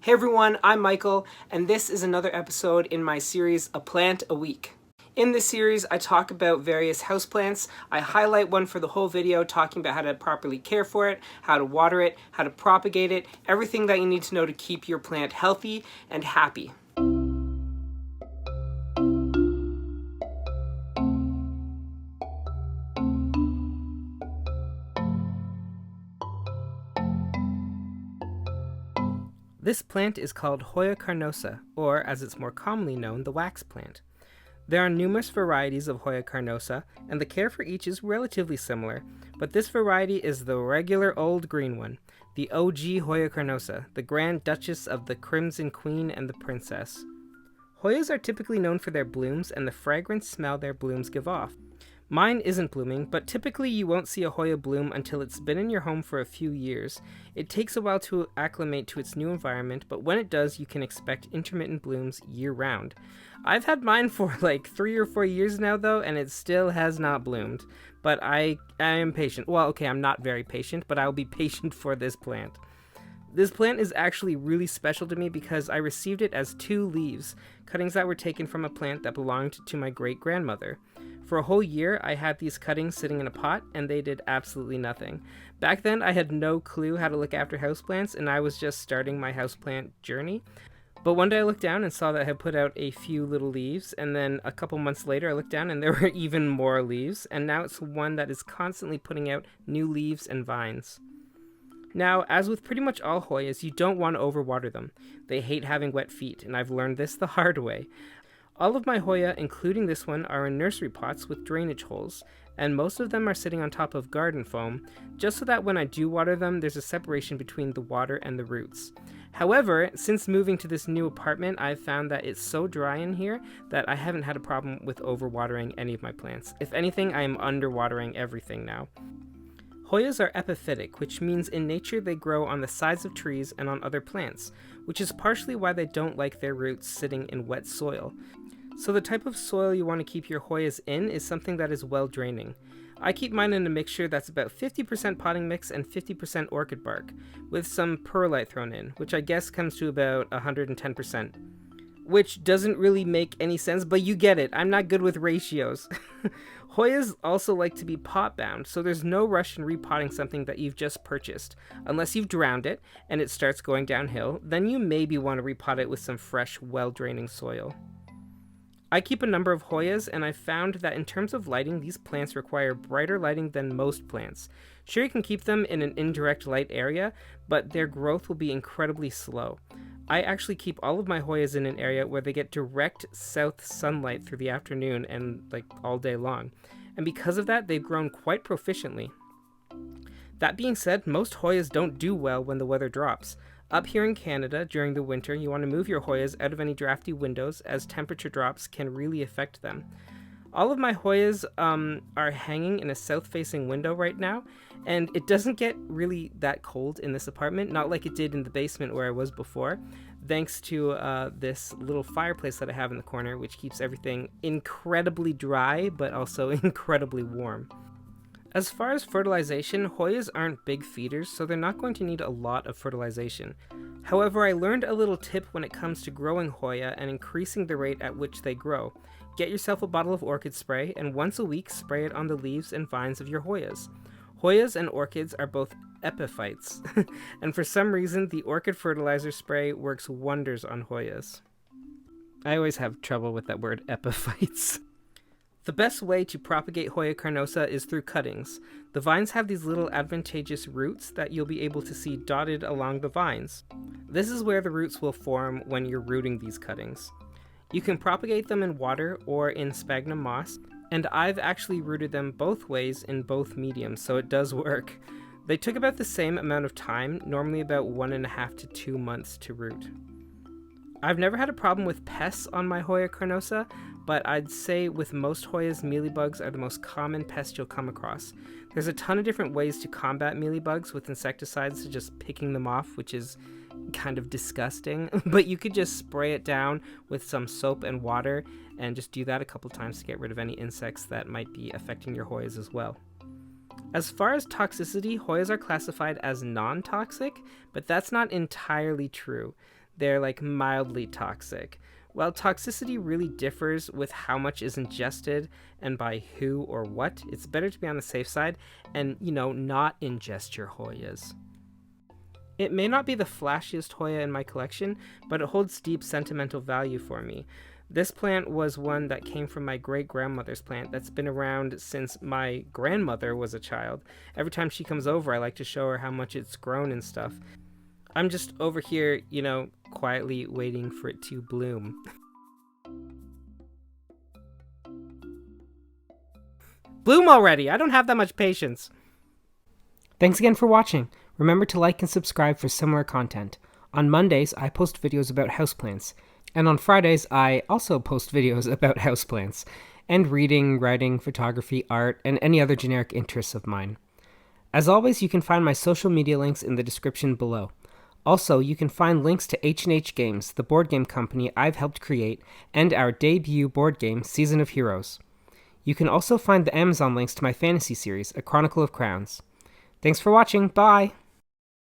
Hey everyone, I'm Michael, and this is another episode in my series, A Plant a Week. In this series, I talk about various houseplants. I highlight one for the whole video, talking about how to properly care for it, how to water it, how to propagate it, everything that you need to know to keep your plant healthy and happy. This plant is called Hoya Carnosa, or as it's more commonly known, the wax plant. There are numerous varieties of Hoya Carnosa, and the care for each is relatively similar, but this variety is the regular old green one, the OG Hoya Carnosa, the Grand Duchess of the Crimson Queen and the Princess. Hoyas are typically known for their blooms and the fragrant smell their blooms give off. Mine isn't blooming, but typically you won't see a Hoya bloom until it's been in your home for a few years. It takes a while to acclimate to its new environment, but when it does, you can expect intermittent blooms year-round. I've had mine for like 3 or 4 years now though, and it still has not bloomed. But I am patient. Well, okay, I'm not very patient, but I'll be patient for this plant. This plant is actually really special to me because I received it as 2 leaves, cuttings that were taken from a plant that belonged to my great-grandmother. For a whole year, I had these cuttings sitting in a pot, and they did absolutely nothing. Back then, I had no clue how to look after houseplants, and I was just starting my houseplant journey. But one day I looked down and saw that I had put out a few little leaves, and then a couple months later I looked down and there were even more leaves, and now it's one that is constantly putting out new leaves and vines. Now, as with pretty much all Hoyas, you don't want to overwater them. They hate having wet feet, and I've learned this the hard way. All of my Hoya, including this one, are in nursery pots with drainage holes, and most of them are sitting on top of garden foam, just so that when I do water them, there's a separation between the water and the roots. However, since moving to this new apartment, I've found that it's so dry in here that I haven't had a problem with overwatering any of my plants. If anything, I am underwatering everything now. Hoyas are epiphytic, which means in nature they grow on the sides of trees and on other plants, which is partially why they don't like their roots sitting in wet soil. So the type of soil you want to keep your Hoyas in is something that is well draining. I keep mine in a mixture that's about 50% potting mix and 50% orchid bark, with some perlite thrown in, which I guess comes to about 110%. Which doesn't really make any sense, but you get it, I'm not good with ratios. Hoyas also like to be pot bound, so there's no rush in repotting something that you've just purchased. Unless you've drowned it and it starts going downhill, then you maybe want to repot it with some fresh, well-draining soil. I keep a number of Hoyas, and I found that in terms of lighting, these plants require brighter lighting than most plants. Sure, you can keep them in an indirect light area, but their growth will be incredibly slow. I actually keep all of my Hoyas in an area where they get direct south sunlight through the afternoon and all day long. And because of that, they've grown quite proficiently. That being said, most Hoyas don't do well when the weather drops. Up here in Canada, during the winter, you want to move your Hoyas out of any drafty windows as temperature drops can really affect them. All of my Hoyas are hanging in a south-facing window right now, and it doesn't get really that cold in this apartment, not like it did in the basement where I was before, thanks to this little fireplace that I have in the corner, which keeps everything incredibly dry, but also incredibly warm. As far as fertilization, Hoyas aren't big feeders, so they're not going to need a lot of fertilization. However, I learned a little tip when it comes to growing Hoya and increasing the rate at which they grow. Get yourself a bottle of orchid spray, and once a week spray it on the leaves and vines of your Hoyas. Hoyas and orchids are both epiphytes, and for some reason, the orchid fertilizer spray works wonders on Hoyas. I always have trouble with that word, epiphytes. The best way to propagate Hoya Carnosa is through cuttings. The vines have these little advantageous roots that you'll be able to see dotted along the vines. This is where the roots will form when you're rooting these cuttings. You can propagate them in water or in sphagnum moss, and I've actually rooted them both ways in both mediums, so it does work. They took about the same amount of time, normally about 1.5 to 2 months to root. I've never had a problem with pests on my Hoya Carnosa, but I'd say with most Hoyas, mealybugs are the most common pest you'll come across. There's a ton of different ways to combat mealybugs with insecticides, to just picking them off, which is kind of disgusting, but you could just spray it down with some soap and water and just do that a couple times to get rid of any insects that might be affecting your Hoyas as well. As far as toxicity, Hoyas are classified as non-toxic, but that's not entirely true. they're like mildly toxic. While toxicity really differs with how much is ingested and by who or what, it's better to be on the safe side and, not ingest your Hoyas. It may not be the flashiest Hoya in my collection, but it holds deep sentimental value for me. This plant was one that came from my great-grandmother's plant that's been around since my grandmother was a child. Every time she comes over, I like to show her how much it's grown and stuff. I'm just over here, quietly waiting for it to bloom. Bloom already! I don't have that much patience! Thanks again for watching. Remember to like and subscribe for similar content. On Mondays, I post videos about houseplants. And on Fridays, I also post videos about houseplants, and reading, writing, photography, art, and any other generic interests of mine. As always, you can find my social media links in the description below. Also, you can find links to H&H Games, the board game company I've helped create, and our debut board game, Season of Heroes. You can also find the Amazon links to my fantasy series, A Chronicle of Crowns. Thanks for watching, bye!